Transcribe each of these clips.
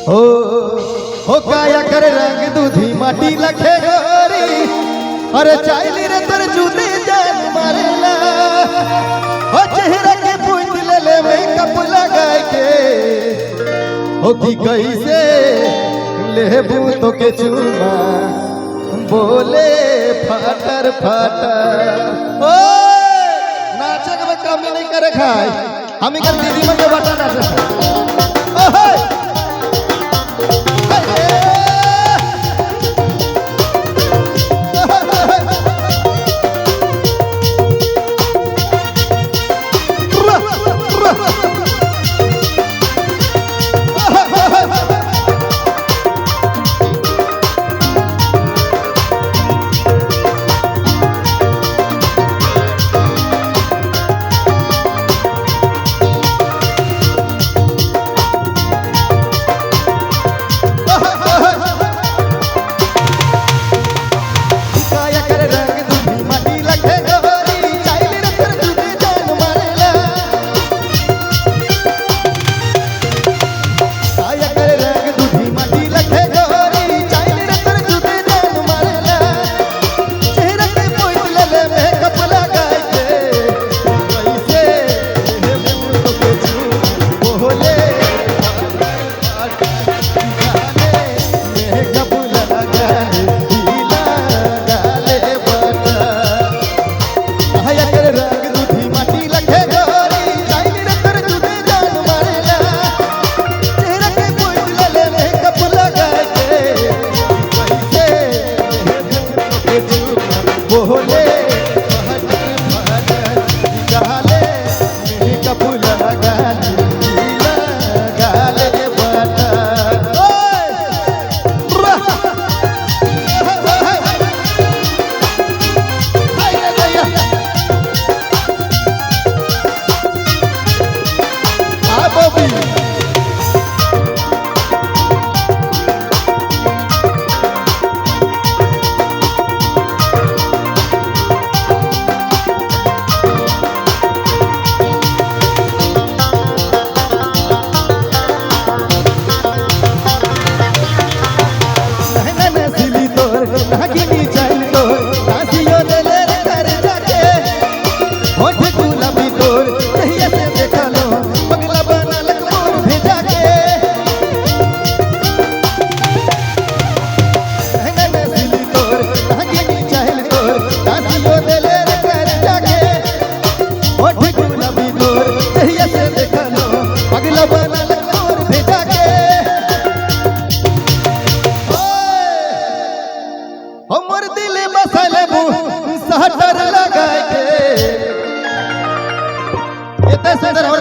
हो हो काया करे रंग दूधी माटी लखे गोरी अरे चाइली रे तर जूते जान मारेला हो चेहरा के पूछ ले ले मेकअप लगाए के हो की कैसे लेबू तो के चूमा बोले फाटर फाटर ओ नाचक में कमी नहीं करे खाए हम इकर दीदी मन के बता ना ओहे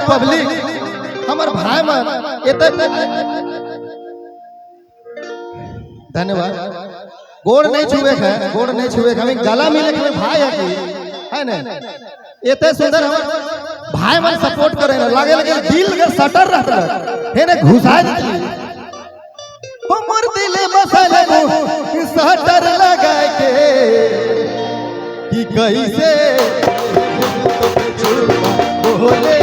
पब्लिक हमार भाई मन धन्यवाद गोड़ नहीं छुए है गोड़ नहीं छुए हमें गला मिले के भाई है ना इतने सुंदर हम भाई मन सपोर्ट करे ना लागे लगे दिल के सटर रहता है ने घुसा दी हमर दिल बसल सटर लगाए के कि कैसे बोले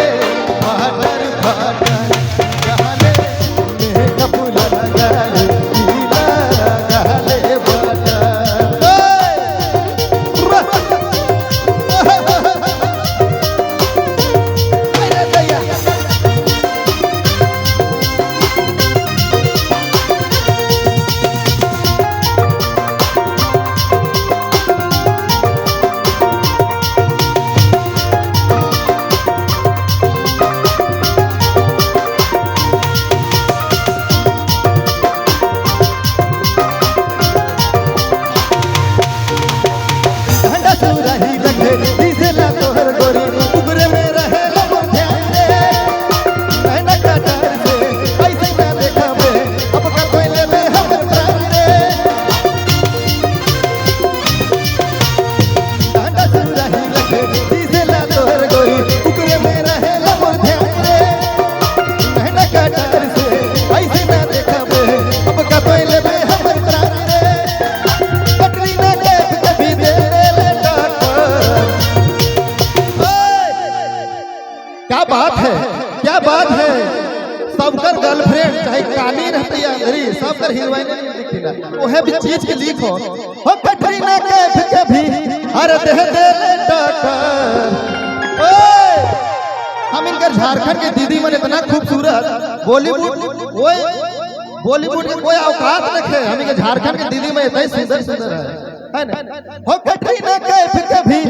रेड चाहे काली रहती है अंधेरी सब कर हीरोइन दिखती ना ओहे भी चीज के लीक हो कैटरीना कैफ के भी अरे दे दे टक्कर ओए हम इनकर झारखंड के दीदी मन इतना खूबसूरत बॉलीवुड के कोई औकात रखे हम इनके झारखंड के दीदी में इतना सुंदर सुंदर है ना हो कैटरीना कैफ के भी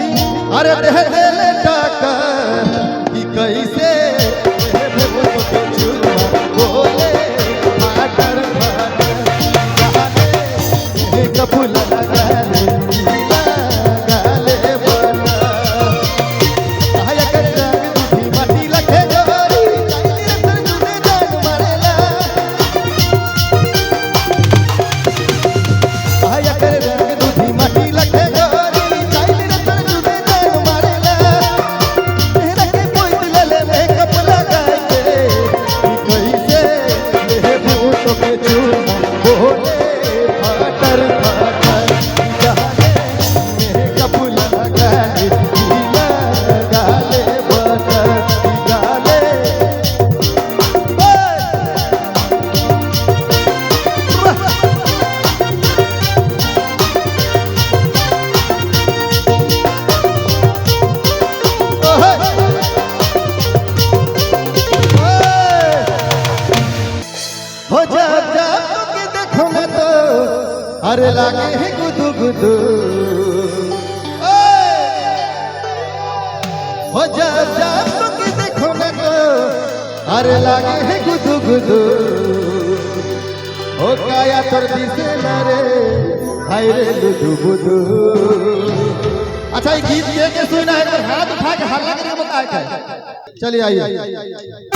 अरे दे दे टक्कर कि कैसे बोले फाटर कपूल अरे लागे है गुदु गुदु हो जब जब तुम देखो ना तो अरे लागे है गुदु गुदु हो काया तोर दिसे ना रे हाय रे लुदु बुदु। अच्छा ये गीत के सुना है तो हाथ उठा के हल्ला करके बताए चलिए आइए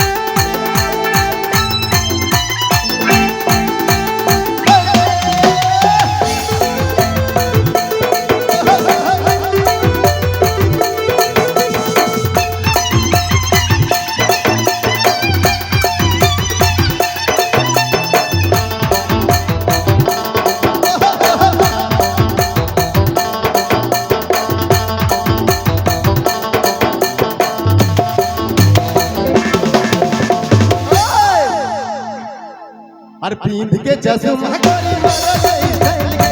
और पींद के चश्मा गोरी मारा गई स्टाइल के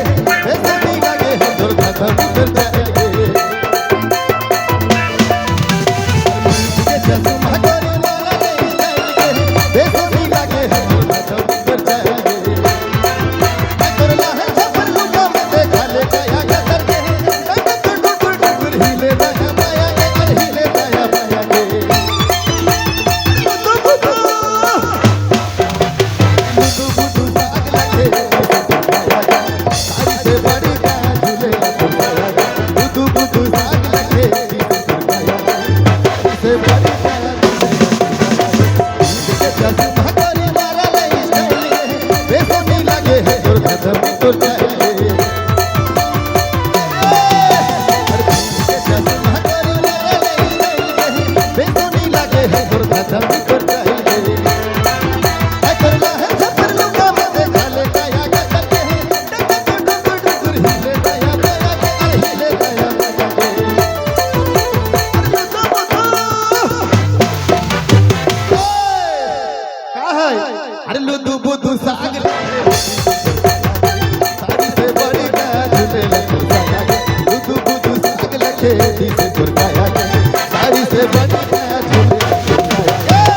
ऐसे भी लगे है दुर्गा भीतर चल के पींद के चश्मा गोरी मारा गई स्टाइल के ऐसे भी लगे है दुर्गा भीतर चल के करला है छपर लुका में देखा ले गया गदर के टुकुर हिले दया माया के हिले दया माया के अरे लुदु बुदु साग साड़ी से बड़ी का झूले लुदु बुदु साग लखे से दुर्गाया साड़ी से बड़ी का झूले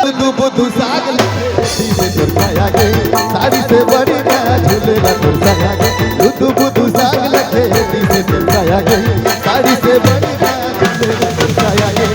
बुद्धू बुद्धू साग से तुरसाया गे साड़ी से बड़ी का झूलेला तुरसाया गे बुद्धू बुद्धू साग लगे से तुरसाया गे साड़ी से बड़ी का झूलेला तुरसाया गे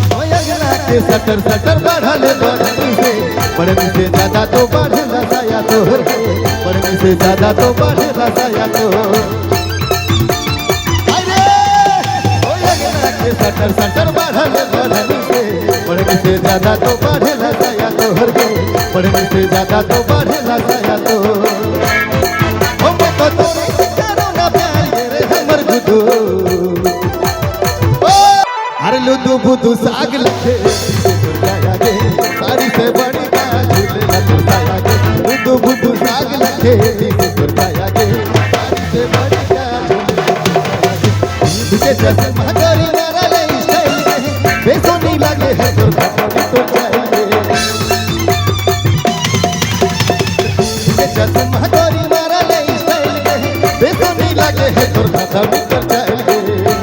सटर सटर बढ़ले बढ़ने से ज्यादा तो बढ़ला साया तोहर बढ़ने से ज्यादा तो बढ़ला साया तो अरे ओ लगना के सटर सटर बढ़ने से ज्यादा तो बढ़ला साया तोहर बढ़ने से ज्यादा तो बढ़ला साया तो हम तो तोरे से करो ना प्यार रे हमर गुदू अरे लुदू बुदू साग लगे साड़ी से बड़ी का झूलेला तुरसाया गे लुदू बुदू साग लगे से तुरसाया गे साड़ी से बड़ी का झूलेला तुझे चश्मा करी मारा ले स्टाइल के बेसोनी लगे है तुरसाया तो चाहिए तुझे चश्मा करी मारा ले स्टाइल के बेसोनी लगे है तुरसाया तो चाहिए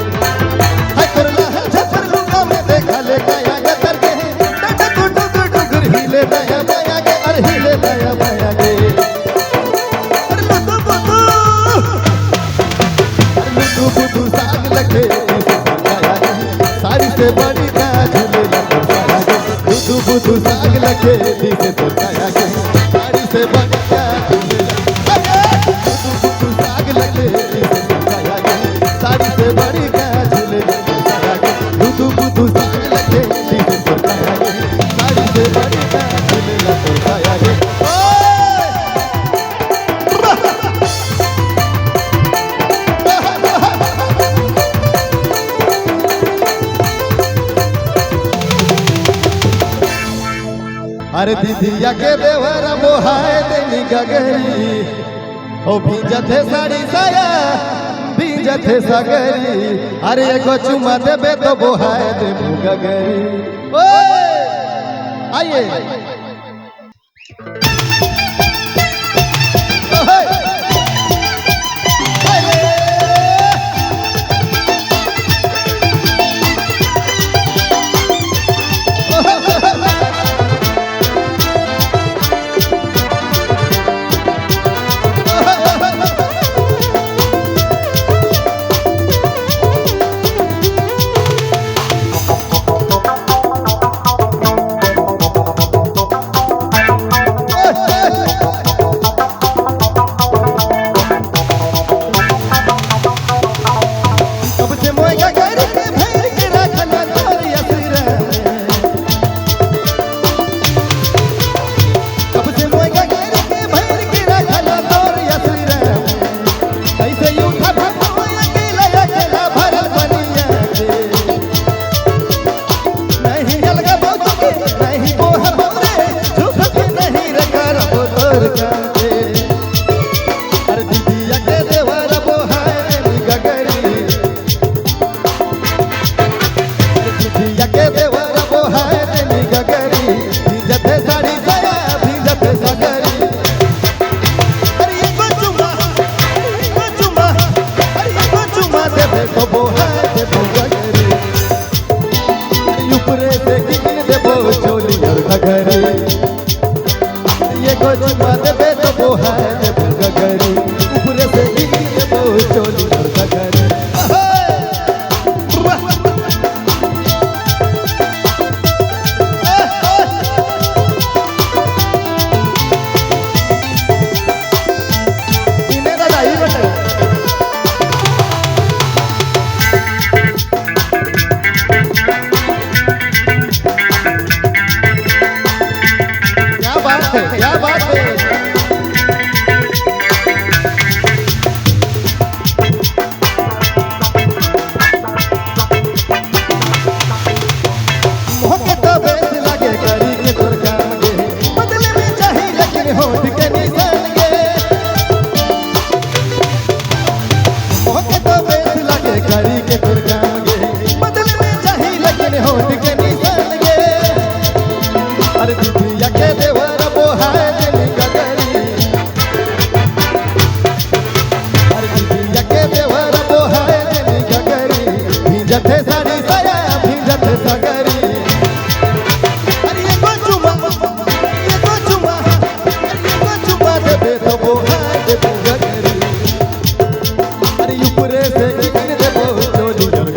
साड़ी से बड़ी का झूलेला तुरसाया गे बुद्धू बुद्धू साग लगे से तुरसाया गे साड़ी से बड़ी का झूलेला बुद्धू बुद्धू साग लगे से तुरसाया गे साड़ी से बड़ी का झूलेला तुरसाया गे बुद्धू बुद्धू साग लगे से तुरसाया गे साड़ी से बड़ी का झूलेला तुरसाया गे अरे दीदिया के देवर मोहाए देनी गगरी ओ भीजते साड़ी साया भीजते सगरी अरे एगो चुमा देबे तो बोहाए देबू गगरी ओए आइए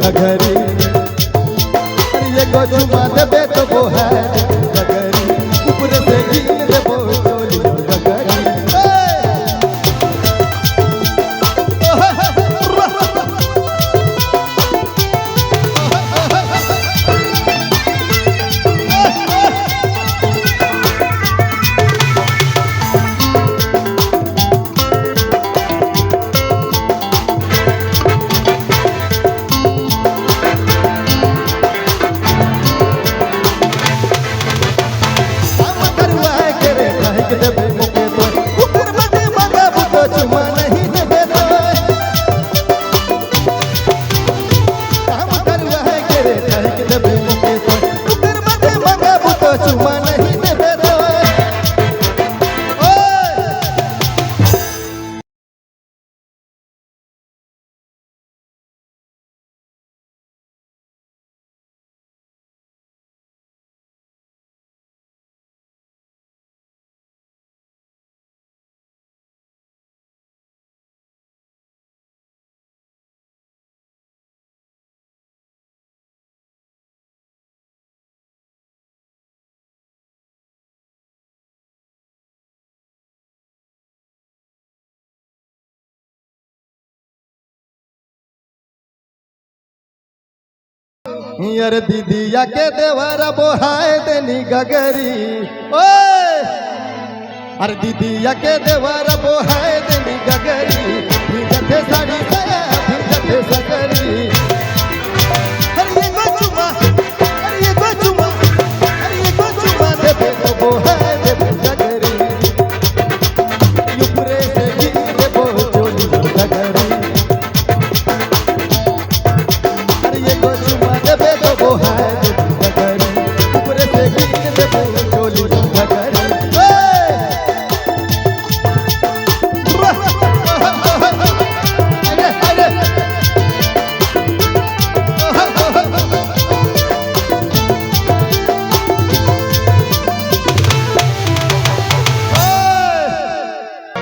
घघरी अरे ये को चुमा देबे तो वो है घघरी ऊपर से गिन देबो चोली घघरी यार दीदिया के देवर बोहाए देनी गगरी ओए अरे दीदिया के देवर बोहाए देनी गगरी भिजते साड़ी साया भिजते सकरी अरे ये को चुमा अरे ये को चुमा अरे ये को चुमा देबे तो बोहाए देनी गगरी ऊपरे से गिन देबो चोली गगरी अरे ये को चुमा देबे तो बोहाए देनी गगरी ऊपरे से गिन देबो चोली गगरी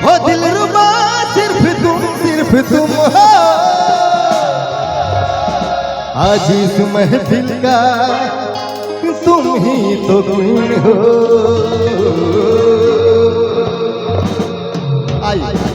हो दिलरुबा सिर्फ तुम हो आज इस महफिल का तुम ही तो गुण हो आइए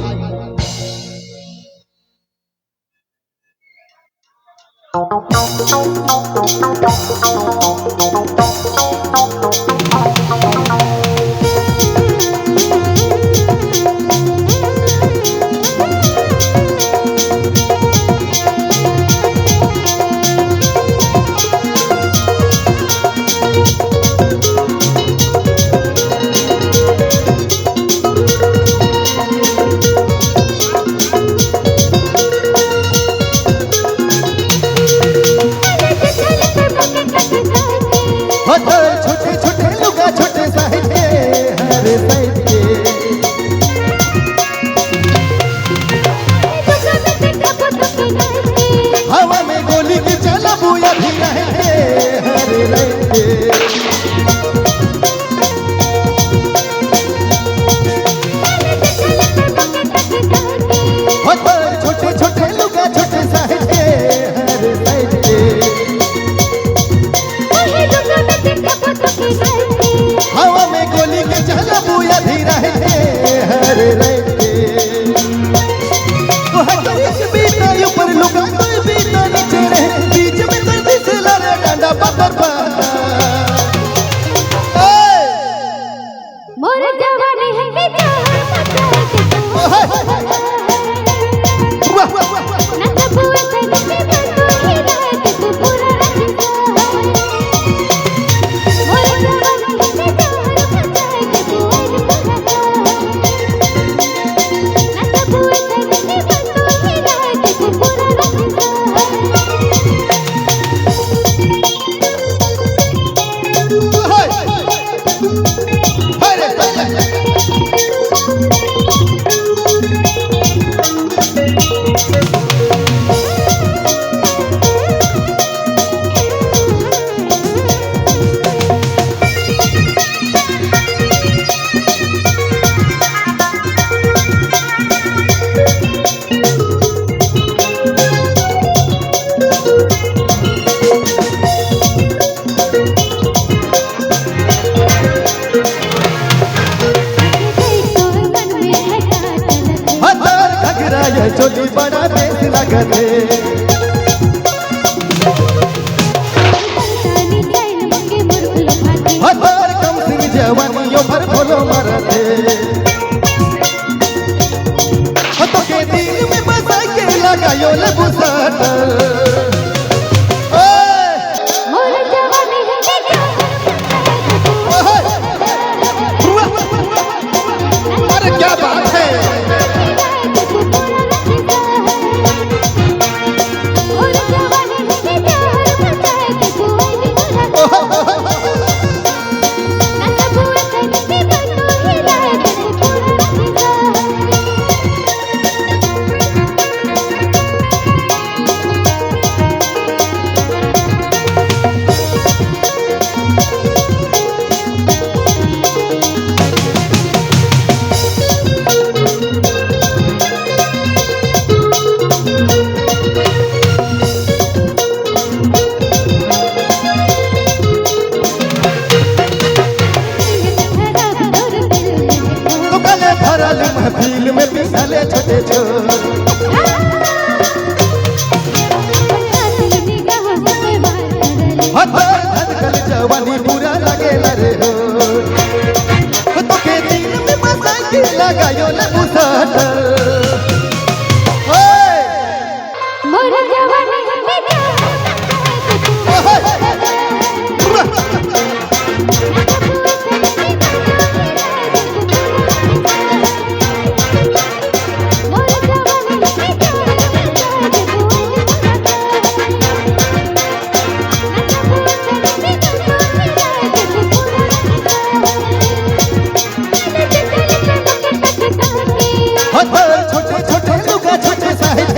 अरे क्या बात है। महफिल में पिसले छोटे छोर धड़कन जवानी पूरा लगेला रे हो तो के दिल में बसा के लगायो ले बुसट मोर जवानी छोटे छोटे लुका छोटे साहिब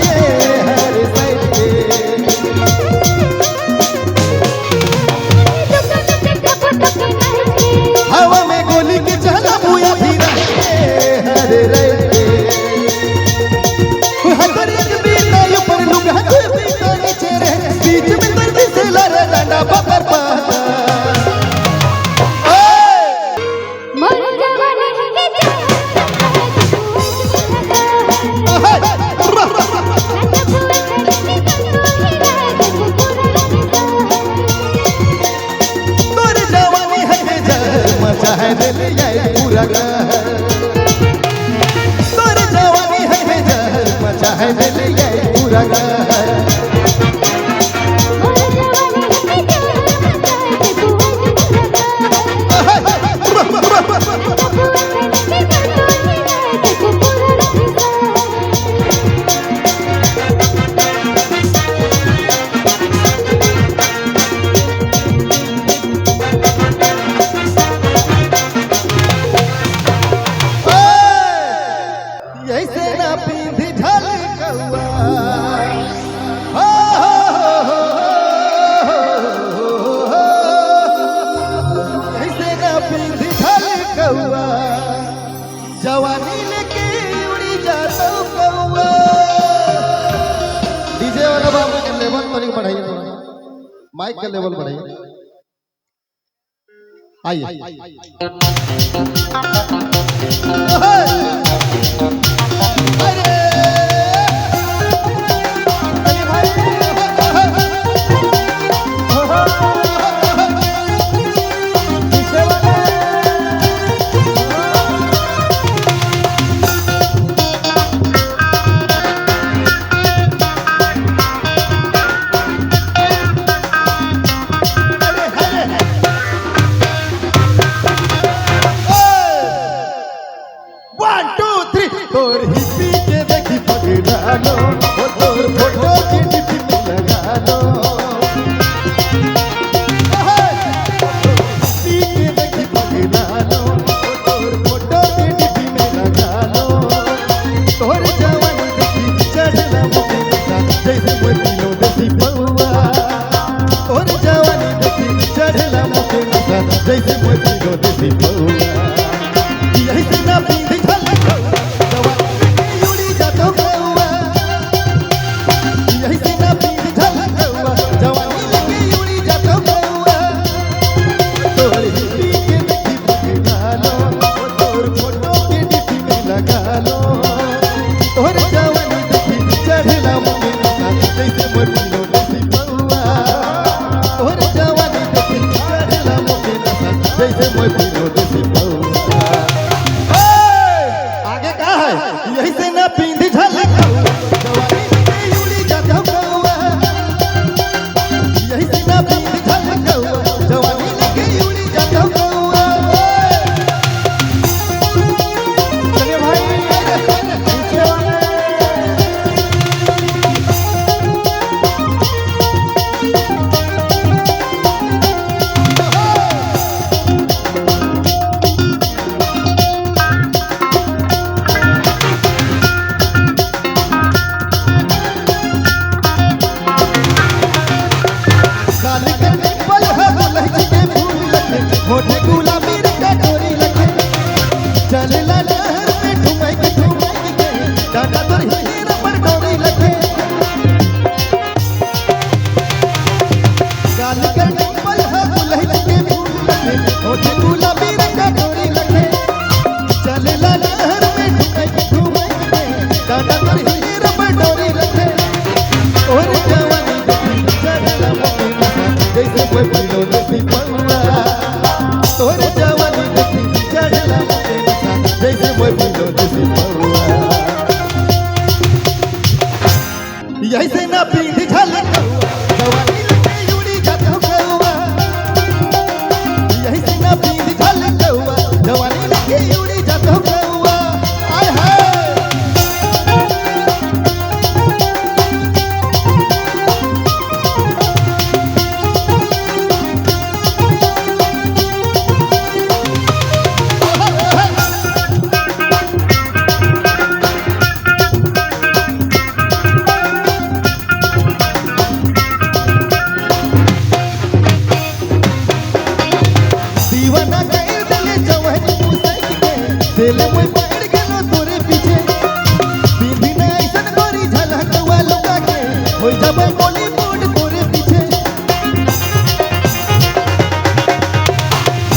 हर साइड हवा में गोली की चला बुया भी रहे हर राइट हर एक बीता ऊपर लुका बीता नीचे रहे बीच में दर्द से लड़ा डंडा पकड़ पा चाहे दिल ये पूरा तोर जवानी है जहर चाहे दिल ये पूरा ऐसे ना पींधी ढल कौआ ऐसे ना पींधी ढल कौआ जवानी लेके उड़ी जाता कौआ डीजे वाला बाबू के लेवल तो नहीं बढ़ाइए थोड़ा माइक का लेवल बढ़ाइए आइए तोर हिप्पी के देखी पकड़ा लो तोर फोटो के डिपी में लगा लो हिप्पी के देखी पकड़ा लो तोर फोटो के डिपी में लगा लो तोर जवानी देखी चढ़ला मुझे जैसे मोतीनो देसी पौआ तोर जवानी देखी चढ़ला मुझे जैसे मोतीनो देसी पौआ यही से ना पींधी जैसे मैं मैं बॉलीवुड तोरे पीछे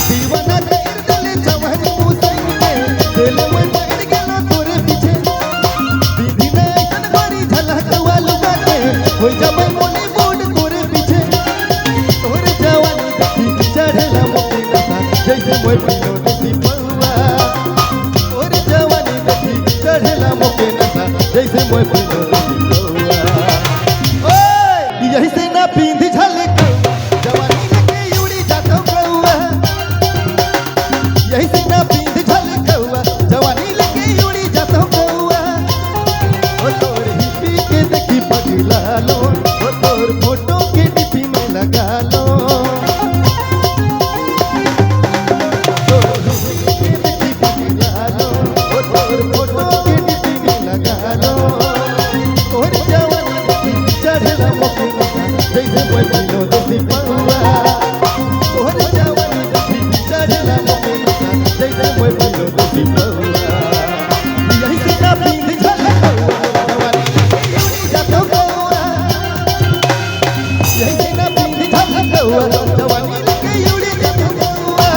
दीवाना कर दिल जवानी हुसैन के दिल में पड़ गया तोरे पीछे दीदी ने ऐसन बड़ी झलक वालू के हो जा मैं बॉलीवुड तोरे पीछे तोरे जवानी देखी चढ़ेला मोती नशा जैसे मोय पिलो दी पौआ तोरे जवानी देखी चढ़ेला मोती नशा जैसे मोय पिलो दी पौआ ओए यही से ना पींध झलक जवानी लेके उड़ी जातो कौआ यही से ना पींध झलक जवानी लेके उड़ी जातो कौआ ओ तोर ही पी के देखी पगला लो ओ तोर फोटो के डीपी में लगा लो तोर ही पी के देखी पगला लो ओ तोर फोटो के डीपी में लगा लो तोर जवानी देखी चढ़ेला मोती नशा जैसे मोय पिलो दी पौआ तोर जवानी देखी चढ़ेला मोती नशा जैसे मोय पिलो दी पौआ यही से ना पींध झलक जवानी लेके उड़ी जातो कौआ यही से ना पींध झलक जवानी लेके उड़ी जातो कौआ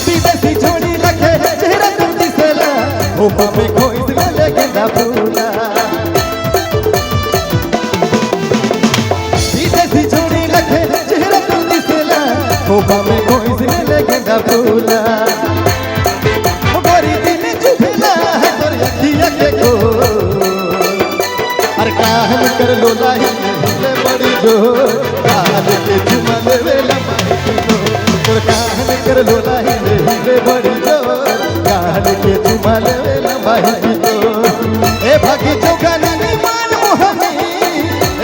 विदेशी छोड़ी लखे चेहरा तुम दिसेला होपा में खोई ले गेंदा फूला विदेशी छोड़ी लखे चेहरा तुम दिसेला होपा में खोई ले गेंदा फूला गोरी दिल चुभला है तोर अखिया के को अरे काहन कर लोला हिले बड़ी जोर काल के चुमा लेवेला तोर काहन कर लोला हिले बड़ी जोर काल के चुमा लेवेला माही तो ए भागी चौगानी मान मोहनी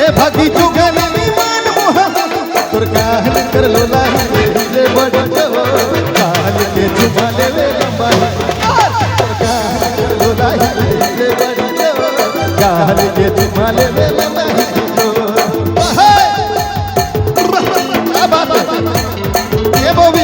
ए भागी चौगानी मान मोहनी तोर काहन कर लोला हिले बड़ी जोर काल के चुमा लेवेला माही तोर काहन कर लोला हिले बड़ी जोर काल के चुमा लेवेला माही तो क्या बात है ये बॉबी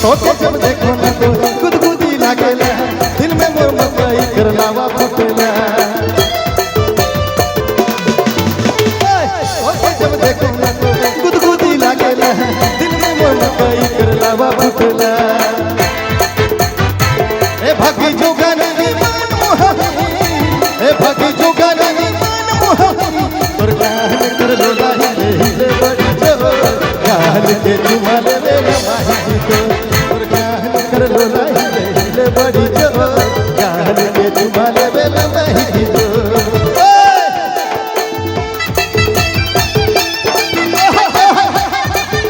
तोके जब देखो ना तो गुदगुदी लागेला दिल में मोर मकई कर लावा फुटेला तोके जब देखो ना तो गुदगुदी लागेला दिल में मोर मकई कर लावा फुटेला ए भागी जोगानी मान मोहनी ए भागी जोगानी मान मोहनी तोर काहन कर लोला हिले बड़ी जोर काहन के चुमा लेवेला माही तो कर लोला हिले बड़ी जोर काल के चुमा लेवेला माही तो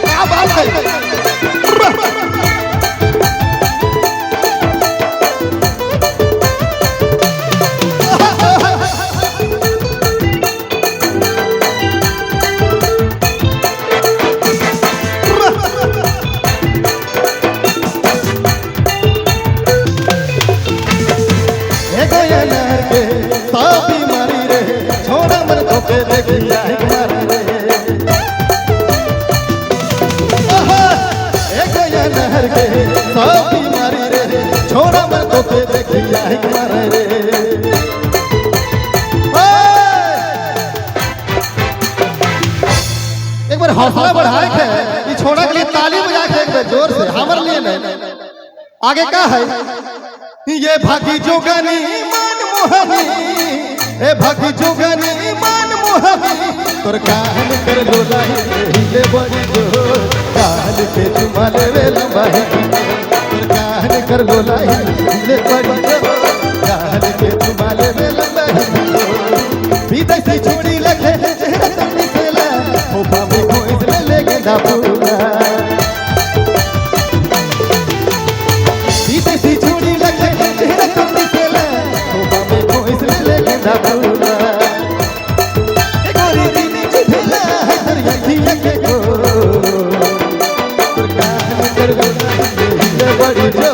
क्या बात है के देखिया एक मारी रे एक या नहर के सब मारी रे छोड़ा मन को के देखिया डाही मारे रे एक बार हौसला बढ़ाए के ये छोड़ा के लिए ताली बजा के एक बार जोर से हमर लिए नहीं आगे का है ये भागी जोगनी मान मोहनी ए भागी जोगनी मान मोहनी तोर कान कर लोलाई हिले बड़ी जो कान के तुम्हारे वेल बाही तोर कान कर लोलाई हिले बड़ी जो कान के तुम्हारे वेल बाही विदेशी छोड़ी लगे चेहरा तनी सेला ओ बाबे कोई ले लेके ना पूरा विदेशी छोड़ी लगे चेहरा तनी सेला ओ बाबे कोई ले लेके ना पूरा बड़ी जो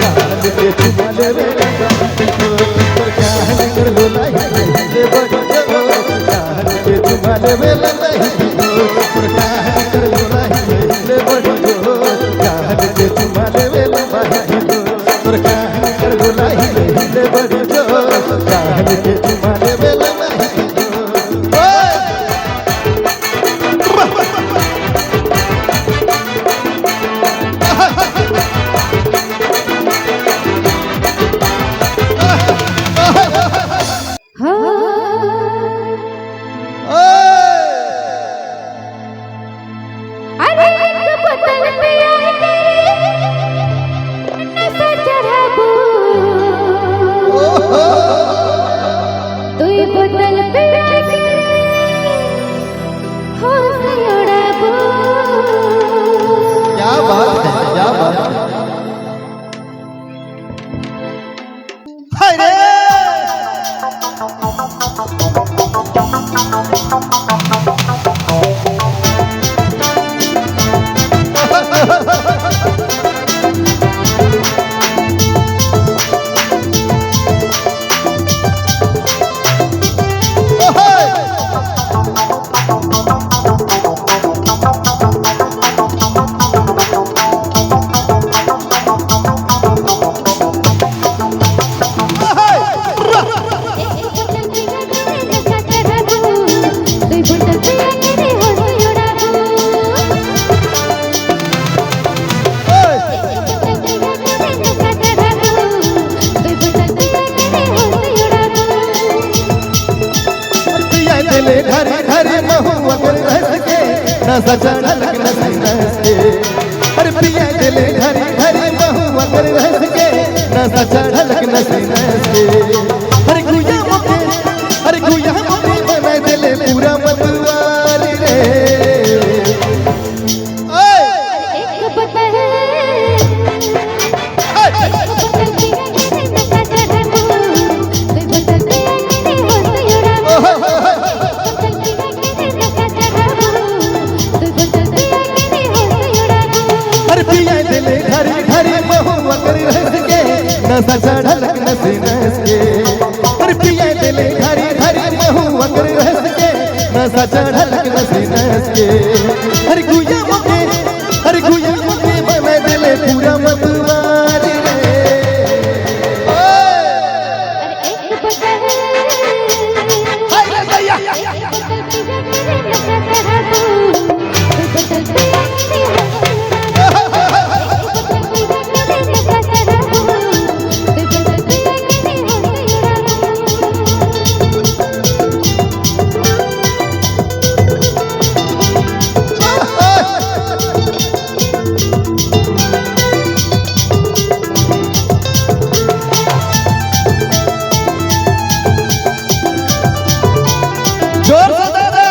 कान के तुम्हारे वेला कर लोलाई हिले बड़ी जो कान के तुम्हारे वेला कान कर लोलाई हिले बड़ी जो कान के तुम्हारे वेला कान कर लोलाई हिले बड़ी जो कान के तुम्हारे वेला अरे एक बोतल पे आई तेरी नशा चढ़ाबू दुई बोतल पे आई तेरी होश उड़ाबू क्या बात है क्या बात है हाय रे घरे घरे महुआ कर रस के नशा चढ़ल नस नस के अरे पिया दिले घरे घरे महुआ कर रस के नशा चढ़ल नस नस के अरे गुया मोके बना दिले पूरा मतवार रे एक बोतल पिया दिले घरे घरे महुआ कर रस के नशा चढ़ल नस नस के अरे पिया दिले घरे घरे महुआ कर रस के नशा चढ़ल नस नस के अरे गुया मोके बना दिले पूरा मतवार रे एक बोतल हाय रे दैया नशा चढ़ाबू दुई बोतल पे जोर से दादा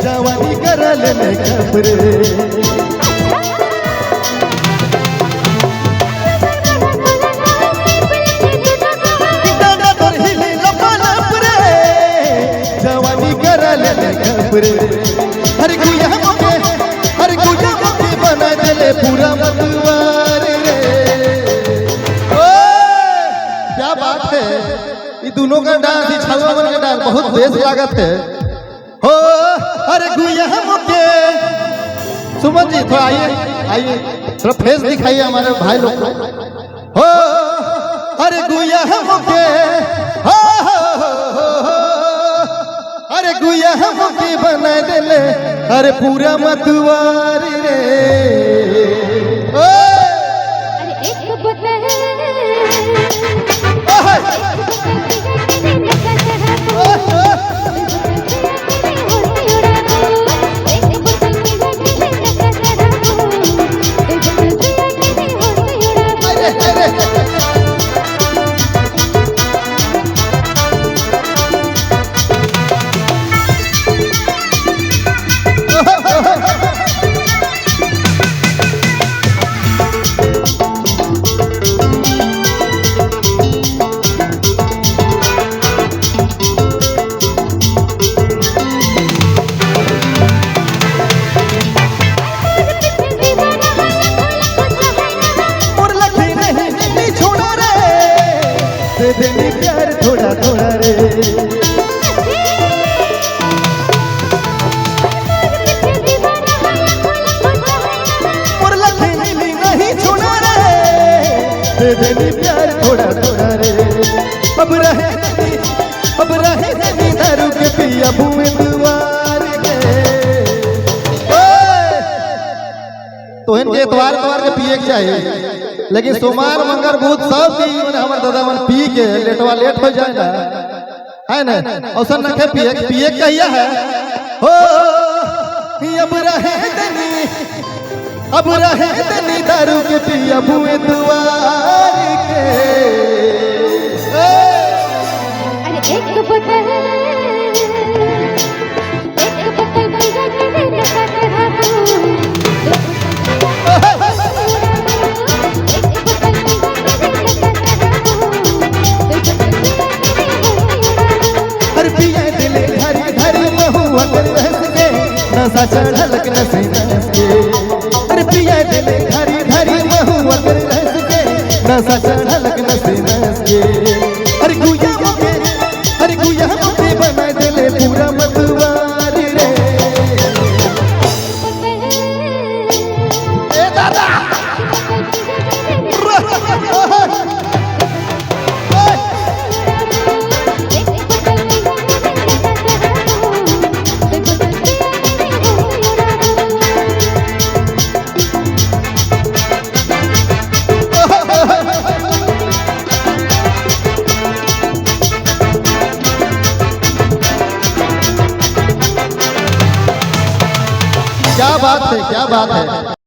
जवानी करल में कपरे जवानी बाप रे हर गुया मोके हर गुया मोके बना देले पूरा मतवार रे ओ क्या बात है ये दोनों का डांस ये छलवा का डांस बहुत बेस लागत है हो अरे गुया मोके सुमन जी थोड़ा आइए थोड़ा फेस दिखाइए हमारे भाई लोग को हो अरे गुया मोके हो अरे गुया मोके बना देले अरे पूरा मतवार रे ओ अरे एक बता देनी प्यार थोड़ा थोड़ा रे और लखनी नहीं छोड़ा रे देनी प्यार थोड़ा थोड़ा रे अब रहे नहीं दारू के पिया भूमि दुआर के तो इनके एतवार के पिए के चाहिए लेकिन सोमवार मंगर बुध सब दिन हमारे दादा मन पी के लेटवा लेट हो जाए ना है ना औसन न के पिए कहिया है हो अब रहे दनी दारू के पिया बुए दुआर के अरे एक बता भैया तेरे नशा चढ़ा नशा चढ़ल नशे नस के अरे पिया दिले धरी धरी महुआ कर रस के नशा चढ़ल नशे नस के अरे गुया मोके बना दिले पूरा मतवार रे ए दादा क्या बात है